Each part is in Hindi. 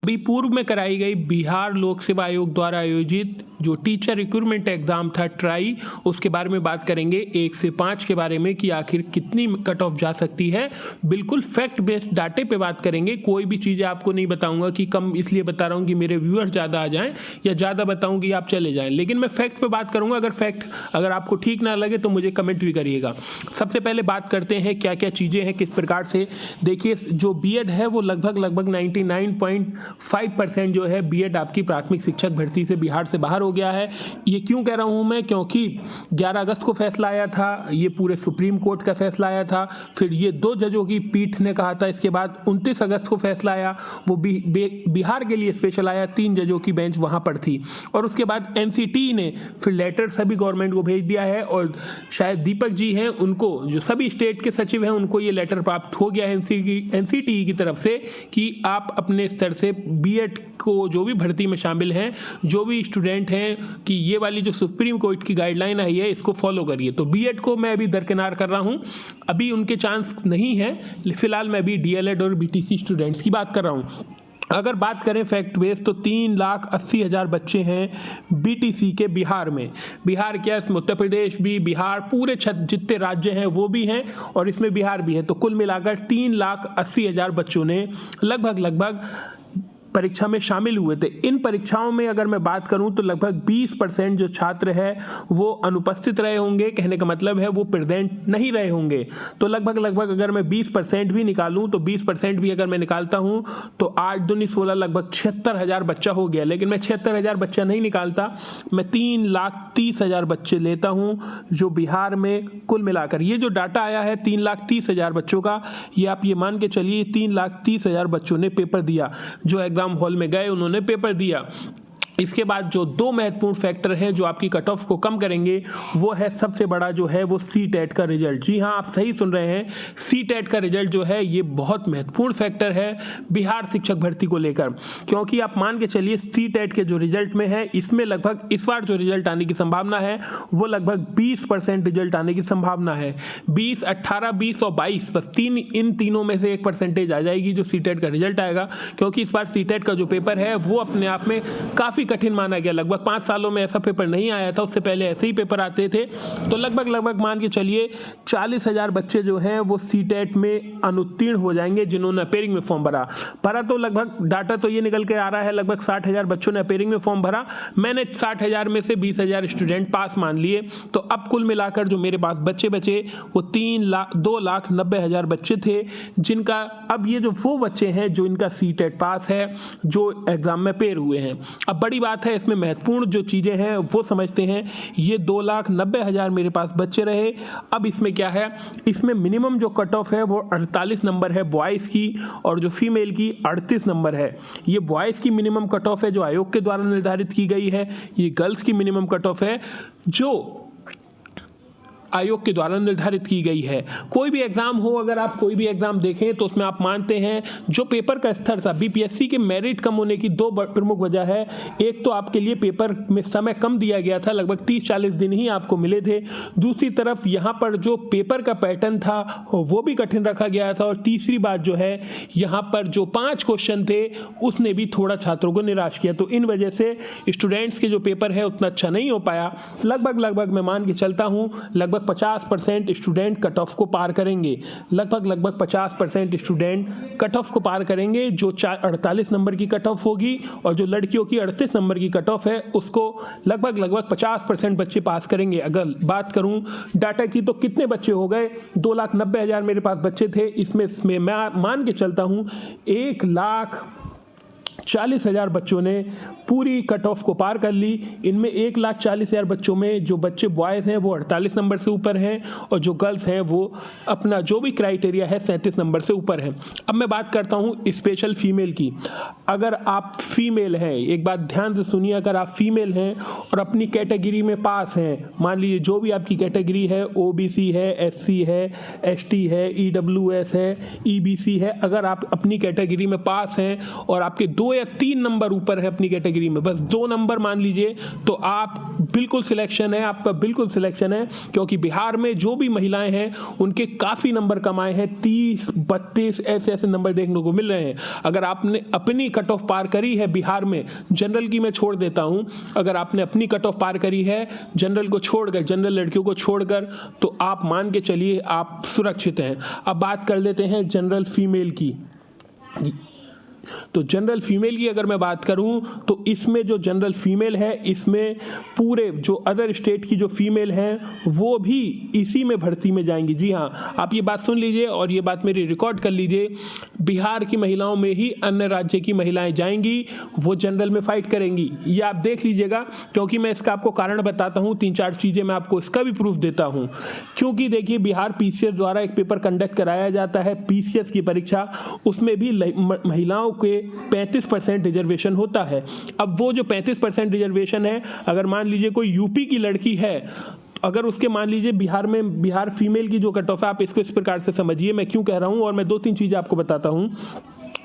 अभी पूर्व में कराई गई बिहार लोक सेवा आयोग द्वारा आयोजित जो टीचर रिक्रूटमेंट एग्जाम था ट्राई, उसके बारे में बात करेंगे 1 से 5 के बारे में कि आखिर कितनी कट ऑफ जा सकती है। बिल्कुल फैक्ट बेस्ड डाटे पे बात करेंगे। कोई भी चीज़ें आपको नहीं बताऊंगा कि कम इसलिए बता रहा हूँ कि मेरे व्यूअर्स ज़्यादा आ जाएं या ज़्यादा बताऊँ कि आप चले जाएं, लेकिन मैं फैक्ट पे बात करूँगा। अगर आपको ठीक ना लगे तो मुझे कमेंट भी करिएगा। सबसे पहले बात करते हैं क्या क्या चीज़ें हैं, किस प्रकार से। देखिए, जो बीएड है वो लगभग 99.5% जो है बीएड आपकी प्राथमिक शिक्षक भर्ती से बिहार से बाहर हो गया है। ये क्यों कह रहा हूँ मैं, क्योंकि 11 अगस्त को फैसला आया था, ये पूरे सुप्रीम कोर्ट का फैसला आया था, फिर ये 2 जजों की पीठ ने कहा था। इसके बाद 29 अगस्त को फैसला आया, वो बिहार के लिए स्पेशल आया, 3 जजों की बेंच वहाँ पर थी। और उसके बाद एनसीटी ने फिर लेटर सभी गवर्नमेंट को भेज दिया है, और शायद दीपक जी हैं उनको, जो सभी स्टेट के सचिव हैं, उनको ये लेटर प्राप्त हो गया है एनसीटी की तरफ से कि आप अपने स्तर से बीएड को जो भी भर्ती में शामिल हैं, जो भी स्टूडेंट हैं, कि ये वाली जो सुप्रीम कोर्ट की गाइडलाइन आई है इसको फॉलो करिए। तो बीएड को मैं अभी दरकिनार कर रहा हूँ, अभी उनके चांस नहीं है। फिलहाल मैं अभी डीएलएड और बीटीसी स्टूडेंट्स की बात कर रहा हूँ। अगर बात करें फैक्ट बेस तो 3,80,000 बच्चे हैं बीटीसी के बिहार में। बिहार क्या, इसमें उत्तर प्रदेश भी, बिहार, पूरे जितने राज्य हैं वो भी हैं और इसमें बिहार भी है। तो कुल मिलाकर 3,80,000 बच्चों ने लगभग परीक्षा में शामिल हुए थे। इन परीक्षाओं में अगर मैं बात करूं तो लगभग 20% जो छात्र है वो अनुपस्थित रहे होंगे। कहने का मतलब है वो प्रेजेंट नहीं रहे होंगे। तो लगभग अगर मैं 20% भी निकालूं तो 20% भी अगर मैं निकालता हूं तो 8 दूनी 16, लगभग 76,000 बच्चा हो गया। लेकिन मैं 76,000 बच्चा नहीं निकालता, मैं 3,30,000 बच्चे लेता हूं जो बिहार में कुल मिलाकर ये जो डाटा आया है 3,30,000 बच्चों का, ये आप ये मान के चलिए 3,30,000 बच्चों ने पेपर दिया, जो एग्जाम हॉल में गए उन्होंने पेपर दिया। इसके बाद जो 2 महत्वपूर्ण फैक्टर हैं जो आपकी कट ऑफ को कम करेंगे, वो है सबसे बड़ा जो है वो सीटेट का रिजल्ट। जी हाँ, आप सही सुन रहे हैं, सीटेट का रिजल्ट जो है ये बहुत महत्वपूर्ण फैक्टर है बिहार शिक्षक भर्ती को लेकर। क्योंकि आप मान के चलिए सीटेट के जो रिजल्ट में है, इसमें लगभग इस बार जो रिजल्ट आने की संभावना है वो लगभग 20% रिजल्ट आने की संभावना है। 20, 18, 20 और 22, बस इन तीनों में से 1% आ जाएगी जो सीटेट का रिजल्ट आएगा। क्योंकि इस बार सीटेट का जो पेपर है वो अपने आप में काफ़ी कठिन माना गया। लगभग 5 सालों में ऐसा पेपर नहीं आया था, उससे पहले ऐसे ही पेपर आते थे। तो लगभग मान के चलिए 40,000 बच्चे जो हैं वो सीटेट में अनुत्तीर्ण हो जाएंगे जिन्होंने अपेयरिंग में फॉर्म भरा। तो लगभग डाटा तो ये निकल के आ रहा है, लगभग 60,000 बच्चों ने अपेयरिंग में फॉर्म भरा। मैंने 60,000 में से 20,000 स्टूडेंट पास मान लिए। तो अब कुल मिलाकर जो मेरे पास बच्चे बचे वो 2,90,000 बच्चे थे, जिनका अब ये जो वो बच्चे हैं जो इनका सीटेट पास है, जो एग्जाम में पेयर हुए हैं। अब बड़ी बात है, इसमें महत्वपूर्ण जो चीज़ें हैं वो समझते हैं। ये 2,90,000 मेरे पास बच्चे रहे। अब इसमें क्या है, इसमें मिनिमम जो कट ऑफ है वो 48 नंबर है बॉयज़ की, और जो फीमेल की 38 नंबर है। ये बॉयज़ की मिनिमम कट ऑफ है जो आयोग के द्वारा निर्धारित की गई है। ये गर्ल्स की मिनिमम कट ऑफ है जो आयोग के द्वारा निर्धारित की गई है। कोई भी एग्जाम हो, अगर आप कोई भी एग्जाम देखें तो उसमें आप मानते हैं जो पेपर का स्तर था, बीपीएससी के मेरिट कम होने की 2 प्रमुख वजह है। एक तो आपके लिए पेपर में समय कम दिया गया था, लगभग 30-40 दिन ही आपको मिले थे। दूसरी तरफ यहाँ पर जो पेपर का पैटर्न था वो भी कठिन रखा गया था। और तीसरी बात जो है, यहाँ पर जो 5 क्वेश्चन थे उसने भी थोड़ा छात्रों को निराश किया। तो इन वजह से स्टूडेंट्स के जो पेपर है उतना अच्छा नहीं हो पाया। लगभग मैं मान के चलता हूँ लगभग 50% स्टूडेंट कट ऑफ को पार करेंगे। लगभग 50% स्टूडेंट कट ऑफ को पार करेंगे, जो 48 नंबर की कट ऑफ होगी, और जो लड़कियों की 38 नंबर की कट ऑफ है उसको लगभग 50% बच्चे पास करेंगे। अगर बात करूं डाटा की तो कितने बच्चे हो गए, 2,90,000 मेरे पास बच्चे थे। इसमें मैं मान के चलता हूं 1,40,000 बच्चों ने पूरी कट ऑफ को पार कर ली। इनमें 1,40,000 बच्चों में जो बच्चे बॉयज़ हैं वो 48 नंबर से ऊपर हैं, और जो गर्ल्स हैं वो अपना जो भी क्राइटेरिया है 37 नंबर से ऊपर है। अब मैं बात करता हूँ स्पेशल फीमेल की। अगर आप फीमेल हैं, एक बात ध्यान से सुनिए, अगर आप फीमेल हैं और अपनी कैटेगरी में पास हैं, मान लीजिए जो भी आपकी कैटेगरी है, ओबीसी है, एससी है, एसटी है, ईडब्ल्यूएस है, ईबीसी है, अगर आप अपनी कैटेगरी में पास हैं और आपके 2 2 या 3 नंबर ऊपर है अपनी कैटेगरी में, बस 2 नंबर मान लीजिए, तो आप बिल्कुल सिलेक्शन है, आपका बिल्कुल सिलेक्शन है। क्योंकि बिहार में जो भी महिलाएं हैं उनके काफ़ी नंबर कमाए हैं, 30, 32 ऐसे ऐसे नंबर देखने को मिल रहे हैं। अगर आपने अपनी कट ऑफ पार करी है बिहार में, जनरल की मैं छोड़ देता हूं, अगर आपने अपनी कट ऑफ पार करी है जनरल को छोड़कर, जनरल लड़कियों को छोड़कर, तो आप मान के चलिए आप सुरक्षित हैं। अब बात कर लेते हैं जनरल फीमेल की। तो जनरल फीमेल की अगर मैं बात करूं तो इसमें जो जनरल फीमेल है, इसमें पूरे जो अदर स्टेट की जो फीमेल हैं वो भी इसी में भर्ती में जाएंगी। जी हाँ, आप ये बात सुन लीजिए और ये बात मेरी रिकॉर्ड कर लीजिए। बिहार की महिलाओं में ही अन्य राज्य की महिलाएं जाएंगी, वो जनरल में फाइट करेंगी। ये आप देख लीजिएगा, क्योंकि मैं इसका आपको कारण बताता हूँ, 3-4 चीज़ें मैं आपको इसका भी प्रूफ देता हूँ। क्योंकि देखिए, बिहार पीसीएस द्वारा एक पेपर कंडक्ट कराया जाता है, पीसीएस की परीक्षा, उसमें भी महिलाओं के 35% रिजर्वेशन होता है। अब वो जो 35% रिजर्वेशन है, अगर मान लीजिए कोई यूपी की लड़की है, अगर उसके मान लीजिए बिहार फीमेल की जो कट ऑफ है, आप इसको इस प्रकार से समझिए, मैं क्यों कह रहा हूँ और मैं 2-3 चीज़ें आपको बताता हूँ।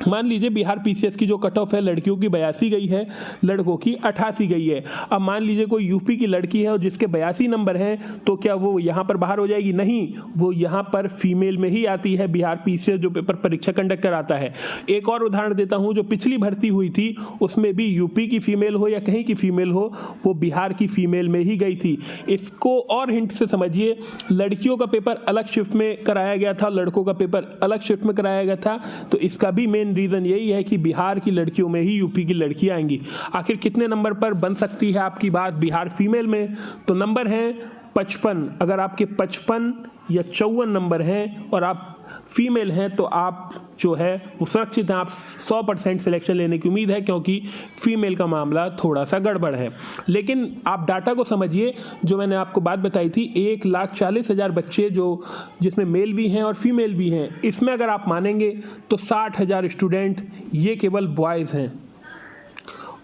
मान लीजिए बिहार पीसीएस की जो कट ऑफ है, लड़कियों की 82 गई है, लड़कों की 88 गई है। अब मान लीजिए कोई यूपी की लड़की है और जिसके 82 नंबर हैं, तो क्या वो यहाँ पर बाहर हो जाएगी? नहीं, वो यहाँ पर फीमेल में ही आती है, बिहार पीसीएस जो पेपर परीक्षा कंडक्ट कराता है। एक और उदाहरण देता हूँ, जो पिछली भर्ती हुई थी उसमें भी यूपी की फीमेल हो या कहीं की फीमेल हो, वो बिहार की फीमेल में ही गई थी। इसको और हिंट से समझिए, लड़कियों का पेपर अलग शिफ्ट में कराया गया था, लड़कों का पेपर अलग शिफ्ट में कराया गया था। तो इसका भी मेन रीजन यही है कि बिहार की लड़कियों में ही यूपी की लड़कियां आएंगी। आखिर कितने नंबर पर बन सकती है आपकी बात बिहार फीमेल में? तो नंबर है 55। अगर आपके 55 या 54 नंबर हैं और आप फीमेल हैं, तो आप जो है वो सुरक्षित हैं, आप 100% सिलेक्शन लेने की उम्मीद है, क्योंकि फीमेल का मामला थोड़ा सा गड़बड़ है। लेकिन आप डाटा को समझिए, जो मैंने आपको बात बताई थी, 1,40,000 बच्चे जो जिसमें मेल भी हैं और फीमेल भी हैं, इसमें अगर आप मानेंगे तो 60,000 स्टूडेंट ये केवल बॉयज़ हैं,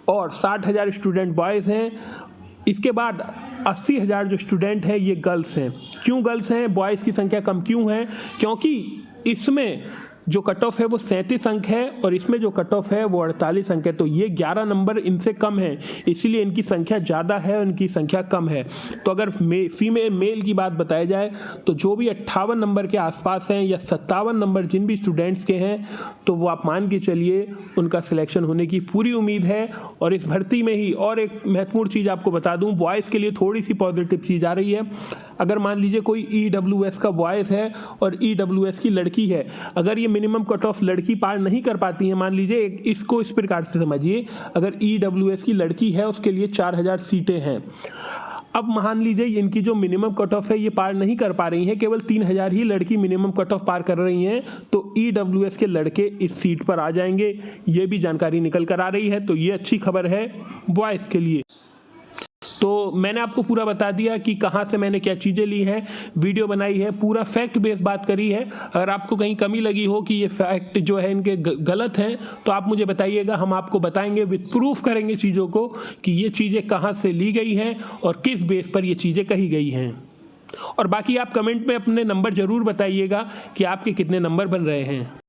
और 60,000 स्टूडेंट बॉयज़ हैं। इसके बाद 80,000 जो स्टूडेंट हैं ये गर्ल्स हैं। क्यों गर्ल्स हैं, बॉयज़ की संख्या कम क्यों है? क्योंकि इसमें जो कट ऑफ है वो 37 अंक है और इसमें जो कट ऑफ है वो 48 अंक है। तो ये 11 नंबर इनसे कम है, इसीलिए इनकी संख्या ज़्यादा है और इनकी संख्या कम है। तो अगर फीमेल मेल की बात बताई जाए तो जो भी 58 नंबर के आसपास हैं या 57 नंबर जिन भी स्टूडेंट्स के हैं, तो वो आप मान के चलिए उनका सिलेक्शन होने की पूरी उम्मीद है। और इस भर्ती में ही और एक महत्वपूर्ण चीज़ आपको बता दूँ, बॉयज़ के लिए थोड़ी सी पॉजिटिव चीज़ आ रही है। अगर मान लीजिए कोई EWS का बॉयज़ है और EWS की लड़की है, अगर ये मिनिमम कट ऑफ लड़की पार नहीं कर पाती है, मान लीजिए इसको इस प्रकार से समझिए, अगर EWS की लड़की है उसके लिए 4,000 सीटें हैं। अब मान लीजिए इनकी जो मिनिमम कट ऑफ है ये पार नहीं कर पा रही हैं, केवल 3,000 ही लड़की मिनिमम कट ऑफ पार कर रही हैं, तो EWS के लड़के इस सीट पर आ जाएंगे। ये भी जानकारी निकल कर आ रही है, तो ये अच्छी खबर है बॉयज़ के लिए। तो मैंने आपको पूरा बता दिया कि कहाँ से मैंने क्या चीज़ें ली हैं, वीडियो बनाई है, पूरा फैक्ट बेस्ड बात करी है। अगर आपको कहीं कमी लगी हो कि ये फैक्ट जो है इनके गलत हैं, तो आप मुझे बताइएगा, हम आपको बताएंगे, विद प्रूफ करेंगे चीज़ों को कि ये चीज़ें कहाँ से ली गई हैं और किस बेस पर ये चीज़ें कही गई हैं। और बाकी आप कमेंट में अपने नंबर ज़रूर बताइएगा कि आपके कितने नंबर बन रहे हैं।